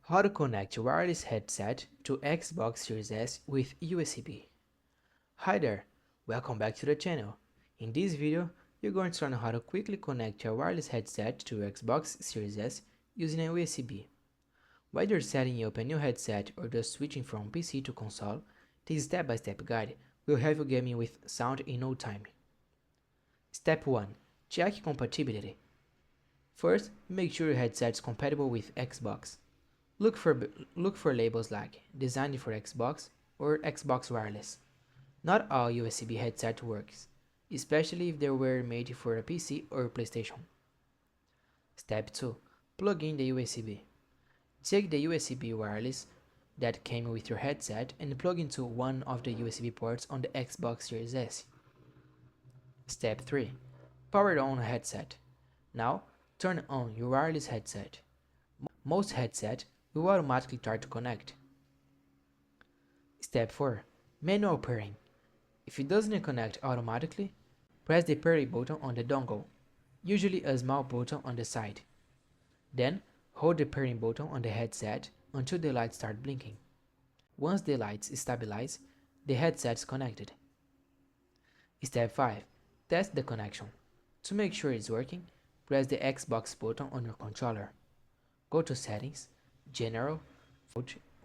How to connect your wireless headset to Xbox Series S with USB. Hi there, welcome back to the channel. In this video, you're going to learn how to quickly connect your wireless headset to your Xbox Series S using a USB. Whether setting up a new headset or just switching from PC to console, this step-by-step guide will have you gaming with sound in no time. Step 1. Check compatibility. First, make sure your headset is compatible with Xbox. Look for labels like designed for Xbox or Xbox Wireless. Not all USB headset works, especially if they were made for a PC or PlayStation. Step 2. Plug in the USB. Take the USB wireless that came with your headset and plug into one of the USB ports on the Xbox Series S. Step 3. Power on headset. Now, turn on your wireless headset. Most headsets will automatically try to connect. Step 4. Manual pairing. If it doesn't connect automatically, press the pairing button on the dongle, usually a small button on the side. Then, hold the pairing button on the headset until the lights start blinking. Once the lights stabilize, the headset is connected. Step 5. Test the connection. To make sure it's working, press the Xbox button on your controller. Go to Settings, General,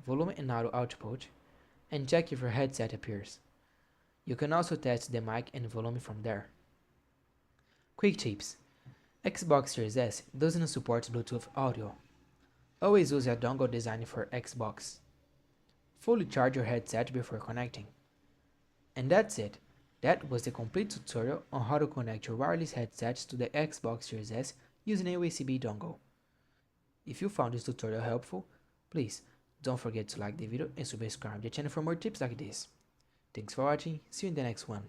Volume and Audio Output, and check if your headset appears. You can also test the mic and volume from there. Quick tips. Xbox Series S doesn't support Bluetooth audio. Always use a dongle designed for Xbox. Fully charge your headset before connecting. And that's it. That was the complete tutorial on how to connect your wireless headsets to the Xbox Series S using a USB dongle. If you found this tutorial helpful, please don't forget to like the video and subscribe to the channel for more tips like this. Thanks for watching, see you in the next one.